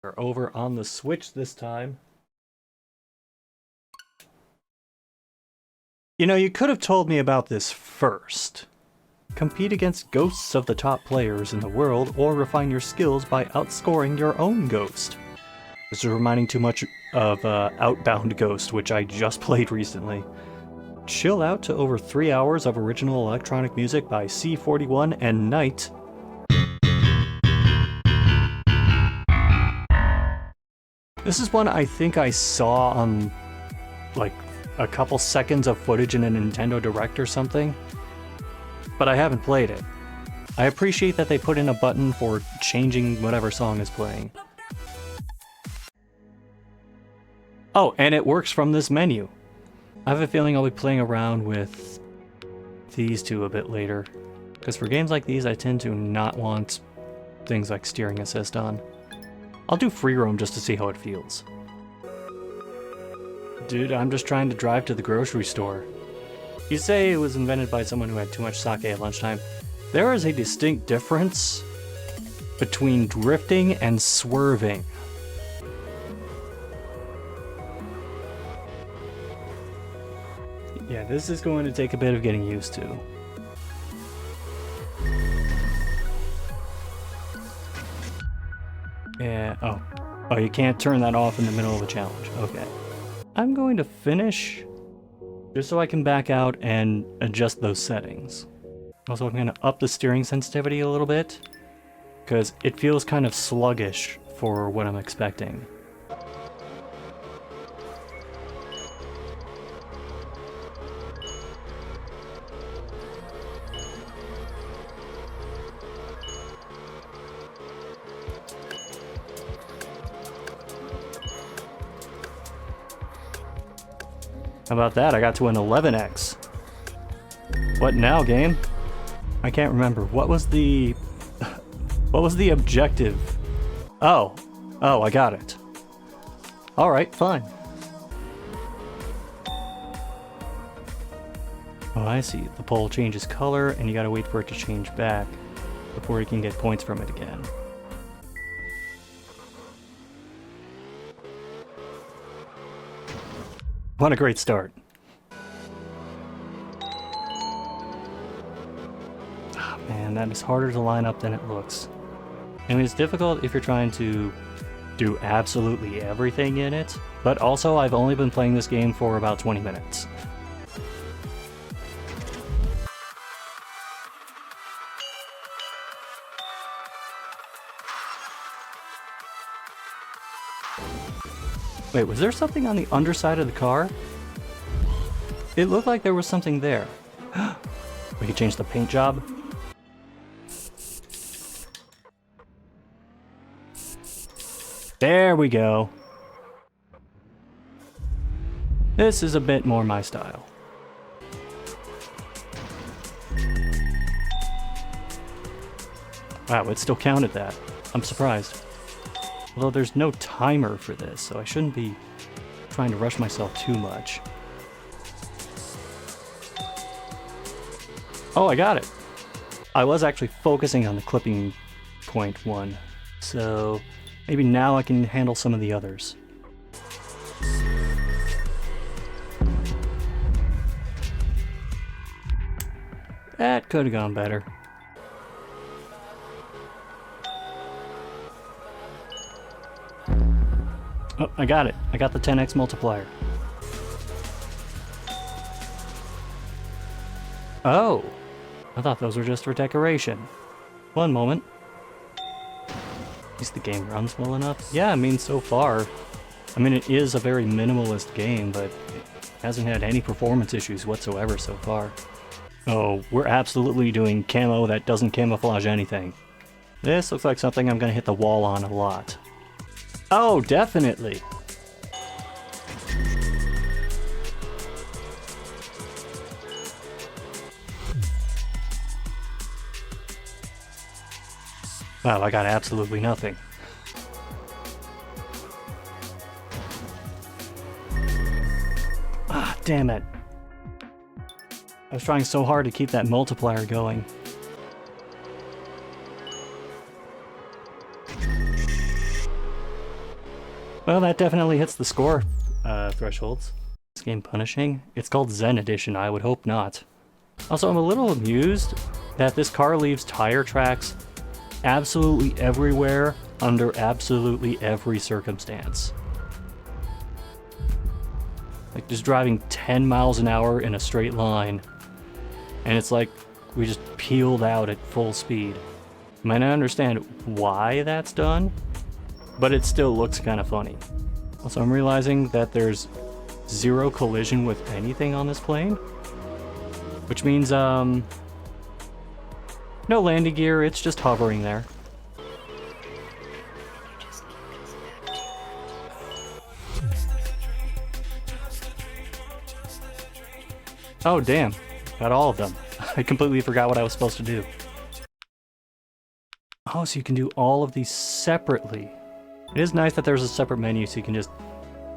We're over on the Switch this time. You know, you could have told me about this first. Compete against ghosts of the top players in the world, or refine your skills by outscoring your own ghost. This is reminding too much of Outbound Ghost, which I just played recently. Chill out to over 3 hours of original electronic music by C41 and Night. This is one I think I saw on, like, a couple seconds of footage in a Nintendo Direct or something, but I haven't played it. I appreciate that they put in a button for changing whatever song is playing. Oh, and it works from this menu. I have a feeling I'll be playing around with these two a bit later, because for games like these I tend to not want things like steering assist on. I'll do free roam just to see how it feels. Dude, I'm just trying to drive to the grocery store. You say it was invented by someone who had too much sake at lunchtime. There is a distinct difference between drifting and swerving. Yeah, this is going to take a bit of getting used to. Yeah, oh, you can't turn that off in the middle of a challenge. Okay. I'm going to finish, just so I can back out and adjust those settings. Also, I'm going to up the steering sensitivity a little bit, because it feels kind of sluggish for what I'm expecting. How about that? I got to an 11x. What now, game? I can't remember. What was the objective? Oh, I got it. All right, fine. Oh, I see. The pole changes color, and you gotta wait for it to change back before you can get points from it again. What a great start. Oh, man, that is harder to line up than it looks. I mean, it's difficult if you're trying to do absolutely everything in it, but also I've only been playing this game for about 20 minutes. Wait, was there something on the underside of the car? It looked like there was something there. We could change the paint job. There we go. This is a bit more my style. Wow, it still counted that. I'm surprised. Although there's no timer for this, so I shouldn't be trying to rush myself too much. Oh, I got it! I was actually focusing on the clipping point one, so maybe now I can handle some of the others. That could have gone better. Oh, I got it. I got the 10x multiplier. Oh! I thought those were just for decoration. One moment. At least the game runs well enough. Yeah, I mean, so far. I mean, it is a very minimalist game, but it hasn't had any performance issues whatsoever so far. Oh, we're absolutely doing camo that doesn't camouflage anything. This looks like something I'm gonna hit the wall on a lot. Oh, definitely! Wow, I got absolutely nothing. Ah, damn it. I was trying so hard to keep that multiplier going. Well, that definitely hits the score thresholds. This game punishing? It's called Zen Edition, I would hope not. Also, I'm a little amused that this car leaves tire tracks absolutely everywhere under absolutely every circumstance. Like just driving 10 miles an hour in a straight line, and it's like we just peeled out at full speed. I might not understand why that's done, but it still looks kind of funny. Also, I'm realizing that there's zero collision with anything on this plane, which means, no landing gear, it's just hovering there. Oh, damn. Got all of them. I completely forgot what I was supposed to do. Oh, so you can do all of these separately. It is nice that there's a separate menu so you can just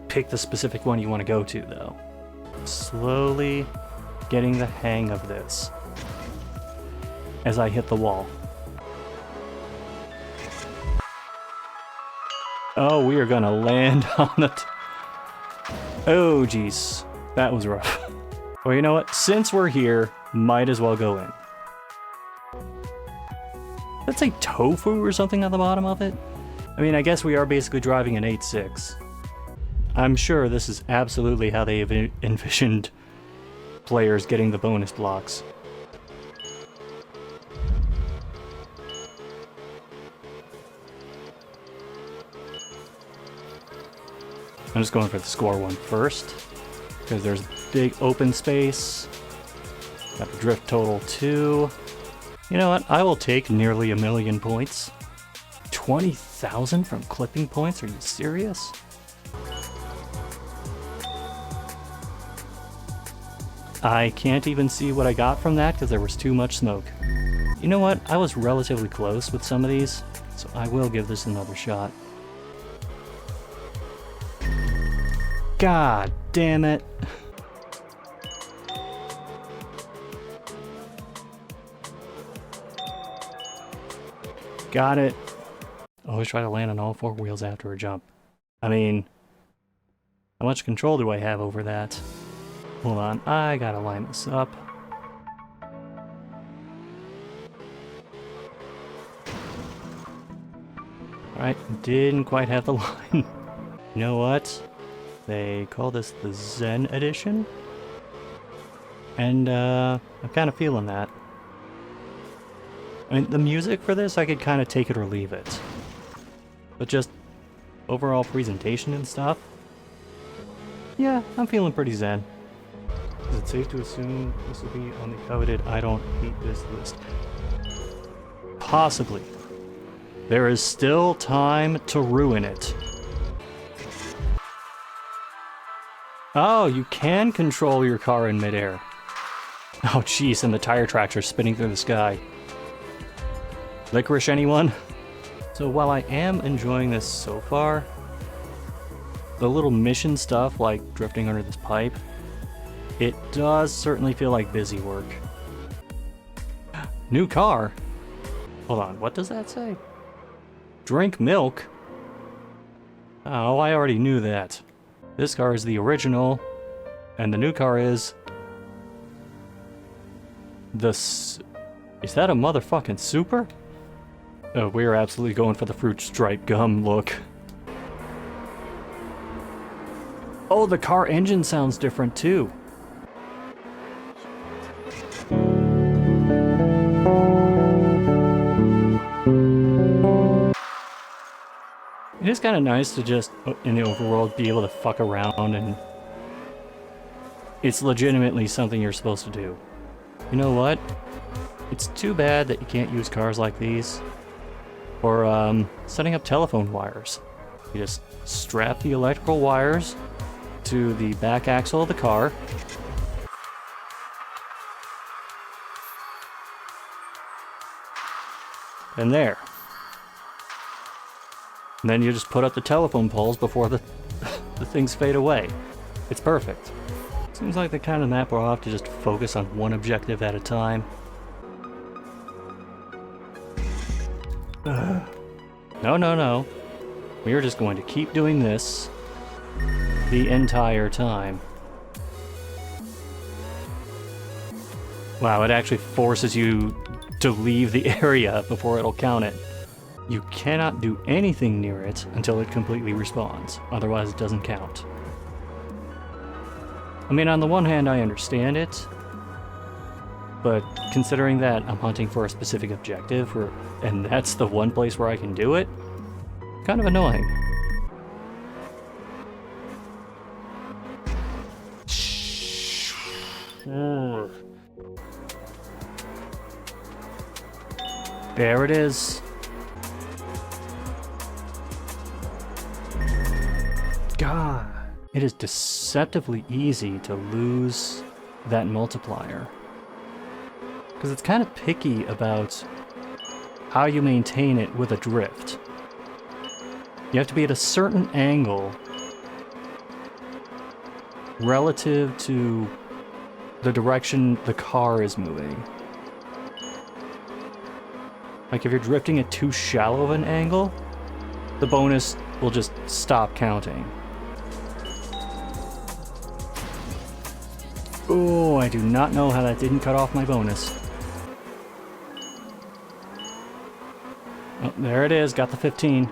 pick the specific one you want to go to, though. Slowly getting the hang of this as I hit the wall. Oh, we are gonna land on it. Oh, jeez. That was rough. Well, you know what? Since we're here, might as well go in. Let's say tofu or something on the bottom of it. I mean, I guess we are basically driving an 8.6. I'm sure this is absolutely how they envisioned players getting the bonus blocks. I'm just going for the score one first, because there's big open space. Got the drift total 2. You know what? I will take nearly 1 million points. 20,000 from clipping points? Are you serious? I can't even see what I got from that because there was too much smoke. You know what? I was relatively close with some of these, so I will give this another shot. God damn it. Got it. Always try to land on all 4 wheels after a jump. I mean, how much control do I have over that? Hold on, I gotta line this up. Alright, didn't quite have the line. You know what? They call this the Zen Edition? And, I'm kind of feeling that. I mean, the music for this, I could kind of take it or leave it. But just overall presentation and stuff? Yeah, I'm feeling pretty zen. Is it safe to assume this will be on the coveted I don't hate this list? Possibly. There is still time to ruin it. Oh, you can control your car in midair. Oh jeez, and the tire tracks are spinning through the sky. Licorice, anyone? So while I am enjoying this so far, the little mission stuff like drifting under this pipe, it does certainly feel like busy work. New car? Hold on, what does that say? Drink milk? Oh, I already knew that. This car is the original, and the new car is... Is that a motherfucking super? Oh, we're absolutely going for the fruit stripe gum look. Oh, the car engine sounds different too. It is kind of nice to just, in the overworld, be able to fuck around, and it's legitimately something you're supposed to do. You know what? It's too bad that you can't use cars like these for setting up telephone wires. You just strap the electrical wires to the back axle of the car. And there. And then you just put up the telephone poles before the things fade away. It's perfect. Seems like the kind of map where I'll have to just focus on one objective at a time. No, no, no. We are just going to keep doing this the entire time. Wow, it actually forces you to leave the area before it'll count it. You cannot do anything near it until it completely respawns, otherwise it doesn't count. I mean, on the one hand, I understand it, but considering that I'm hunting for a specific objective, and that's the one place where I can do it, kind of annoying. There it is. God, it is deceptively easy to lose that multiplier. Because it's kind of picky about how you maintain it with a drift. You have to be at a certain angle relative to the direction the car is moving. Like if you're drifting at too shallow of an angle, the bonus will just stop counting. Oh, I do not know how that didn't cut off my bonus. Oh, there it is, got the 15.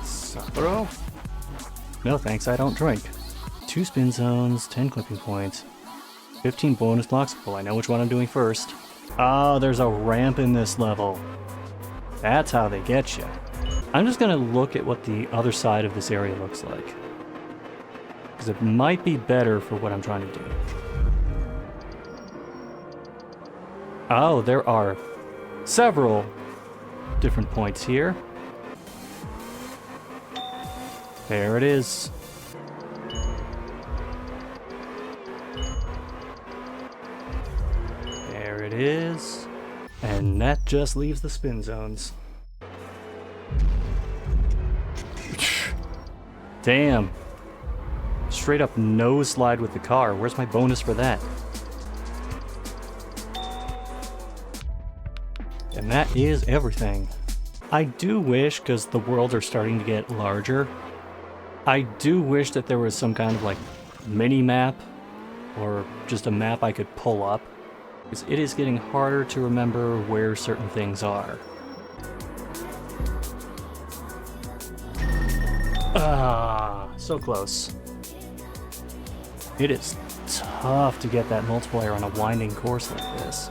Sabro? No thanks, I don't drink. 2 spin zones, 10 clipping points, 15 bonus blocks. Well, I know which one I'm doing first. Oh, there's a ramp in this level. That's how they get you. I'm just gonna look at what the other side of this area looks like, because it might be better for what I'm trying to do. Oh, there are several different points here. There it is. There it is. And that just leaves the spin zones. Damn. Straight up nose slide with the car. Where's my bonus for that? And that is everything. I do wish, because the worlds are starting to get larger, I do wish that there was some kind of like mini map or just a map I could pull up, because it is getting harder to remember where certain things are. Ah, so close. It is tough to get that multiplier on a winding course like this.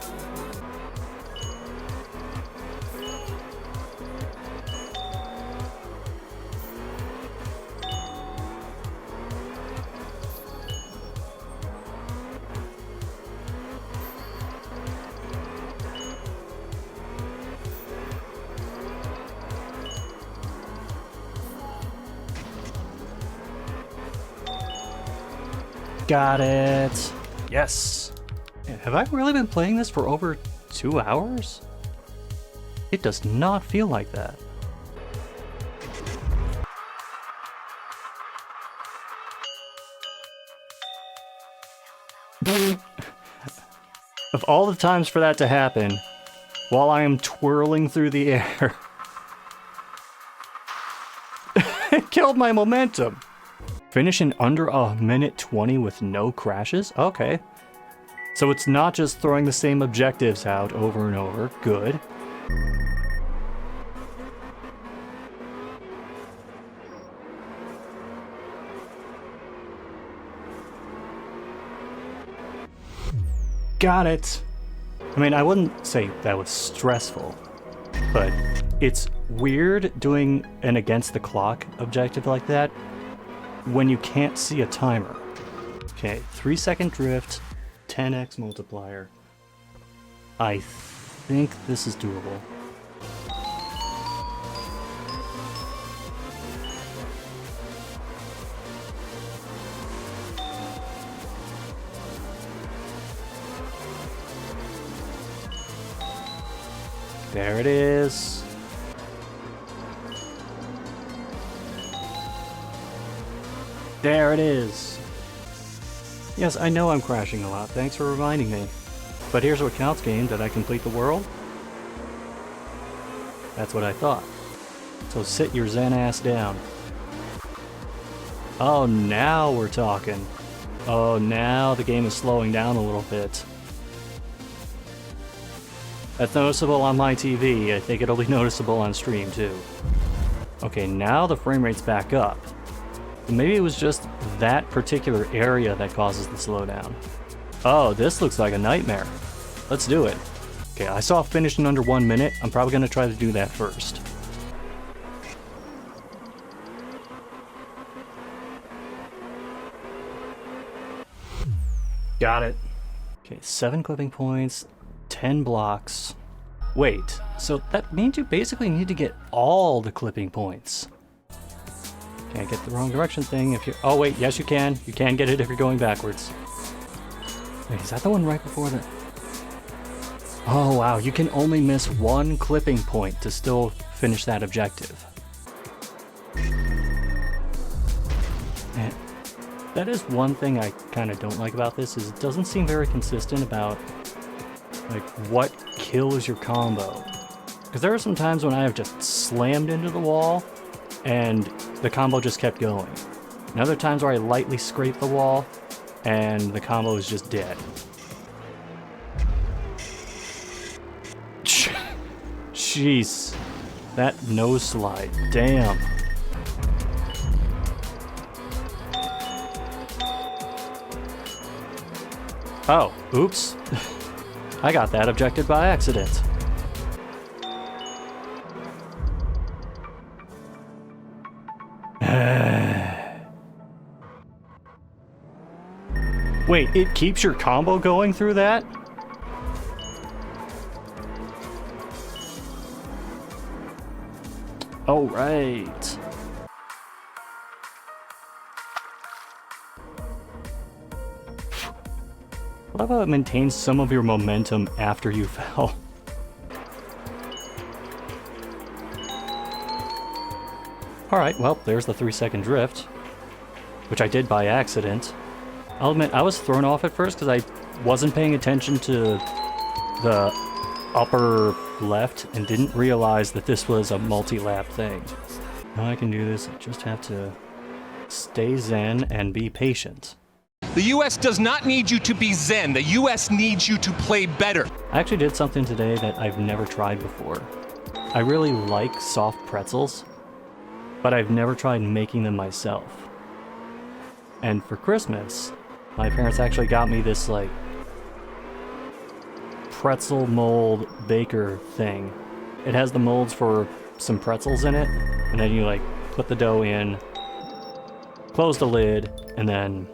Got it. Yes. Man, have I really been playing this for over 2 hours? It does not feel like that. Of all the times for that to happen, while I am twirling through the air, it killed my momentum. Finish in under 1:20 with no crashes? Okay. So it's not just throwing the same objectives out over and over. Good. Got it. I mean, I wouldn't say that was stressful, but it's weird doing an against the clock objective like that when you can't see a timer. Okay, 3-second drift, 10x multiplier. I think this is doable. There it is. There it is. Yes, I know I'm crashing a lot. Thanks for reminding me. But here's what counts, game. Did I complete the world? That's what I thought. So sit your zen ass down. Oh, now we're talking. Oh, now the game is slowing down a little bit. That's noticeable on my TV. I think it'll be noticeable on stream too. Okay, now the frame rate's back up. Maybe it was just that particular area that causes the slowdown. Oh, this looks like a nightmare. Let's do it. Okay, I saw finish in under 1 minute. I'm probably gonna try to do that first. Got it. Okay, 7 clipping points, 10 blocks. Wait, so that means you basically need to get all the clipping points. Can't get the wrong direction thing if you... Oh wait, yes you can. You can get it if you're going backwards. Wait, is that the one right before the... Oh wow, you can only miss 1 clipping point to still finish that objective. Man, that is one thing I kind of don't like about this, is it doesn't seem very consistent about like what kills your combo. Because there are some times when I have just slammed into the wall and the combo just kept going. And other times where I lightly scrape the wall and the combo is just dead. Jeez, that nose slide, damn. Oh, oops. I got that objective by accident. Wait, it keeps your combo going through that? Oh, right. I love how it maintains some of your momentum after you fell. Alright, well, there's the 3-second drift, which I did by accident. I'll admit, I was thrown off at first because I wasn't paying attention to the upper left and didn't realize that this was a multi-lap thing. Now I can do this, I just have to stay zen and be patient. The U.S. does not need you to be zen. The U.S. needs you to play better. I actually did something today that I've never tried before. I really like soft pretzels, but I've never tried making them myself. And for Christmas, my parents actually got me this like pretzel mold baker thing. It has the molds for some pretzels in it, and then you like put the dough in, close the lid, and then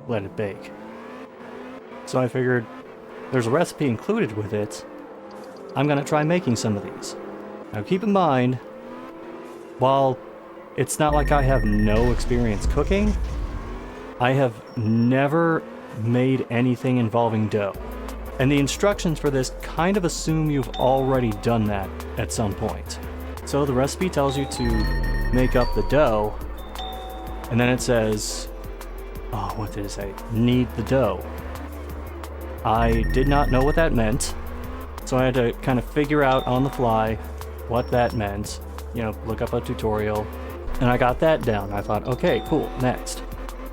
let it bake. So I figured there's a recipe included with it. I'm gonna try making some of these. Now keep in mind, while it's not like I have no experience cooking, I have never made anything involving dough. And the instructions for this kind of assume you've already done that at some point. So the recipe tells you to make up the dough, and then it says, oh, what did it say? Knead the dough. I did not know what that meant, so I had to kind of figure out on the fly what that meant. You know, look up a tutorial, and I got that down. I thought, okay, cool, next.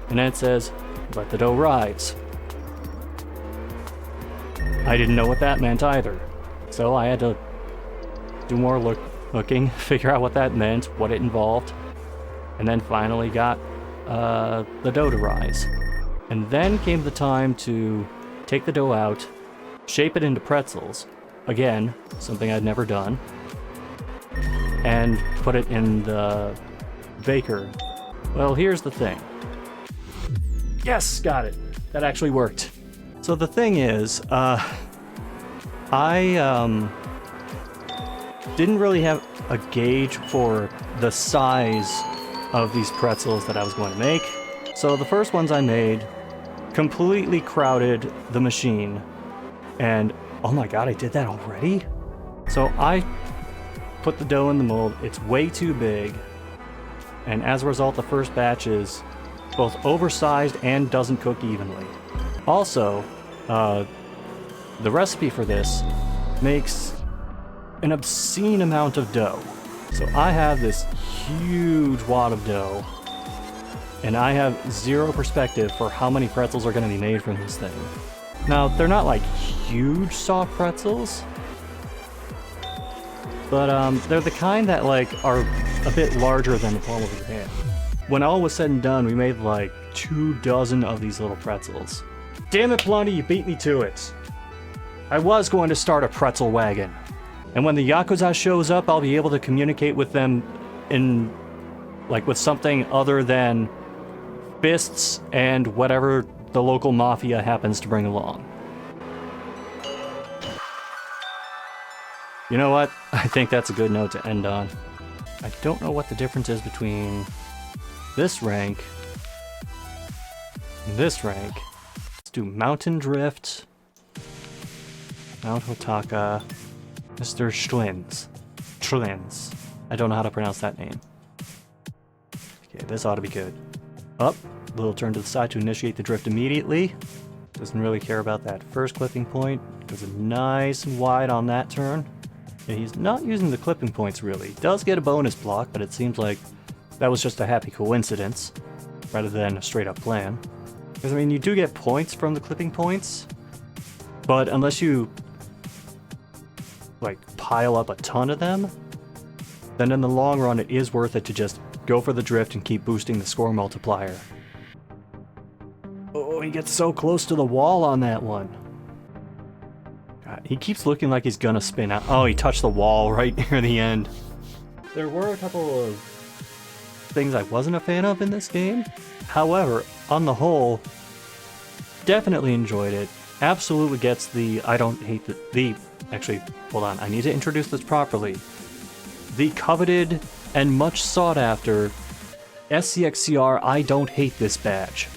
And then it says, let the dough rise. I didn't know what that meant either, so I had to do more looking, figure out what that meant, what it involved, and then finally got the dough to rise. And then came the time to take the dough out, shape it into pretzels, again, something I'd never done, and put it in the baker. Well, here's the thing. Yes, got it. That actually worked. So the thing is, I didn't really have a gauge for the size of these pretzels that I was going to make. So the first ones I made completely crowded the machine. And oh my god, I did that already? So I put the dough in the mold, it's way too big. And as a result, the first batch is both oversized and doesn't cook evenly. Also, the recipe for this makes an obscene amount of dough. So I have this huge wad of dough, and I have zero perspective for how many pretzels are going to be made from this thing. Now, they're not like huge soft pretzels, but they're the kind that like are a bit larger than the palm of your hand. When all was said and done, we made like 24 of these little pretzels. Damn it, Blondie, you beat me to it. I was going to start a pretzel wagon. And when the Yakuza shows up, I'll be able to communicate with them in, like, with something other than fists and whatever the local mafia happens to bring along. You know what? I think that's a good note to end on. I don't know what the difference is between this rank and this rank. Let's do Mountain Drift, Mount Hotaka, Mr. Schlins. I don't know how to pronounce that name. Okay, this ought to be good. Up, little turn to the side to initiate the drift immediately. Doesn't really care about that first clipping point. Goes nice and wide on that turn. And he's not using the clipping points really. He does get a bonus block, but it seems like that was just a happy coincidence rather than a straight up plan. Because I mean, you do get points from the clipping points, but unless you like pile up a ton of them, then in the long run it is worth it to just go for the drift and keep boosting the score multiplier. Oh, he gets so close to the wall on that one. God, he keeps looking like he's gonna spin out. Oh, he touched the wall right near the end. There were a couple of things I wasn't a fan of in this game. However, on the whole, definitely enjoyed it. Absolutely gets the I don't hate actually, hold on, I need to introduce this properly. The coveted and much sought after SCXCR I don't hate this badge.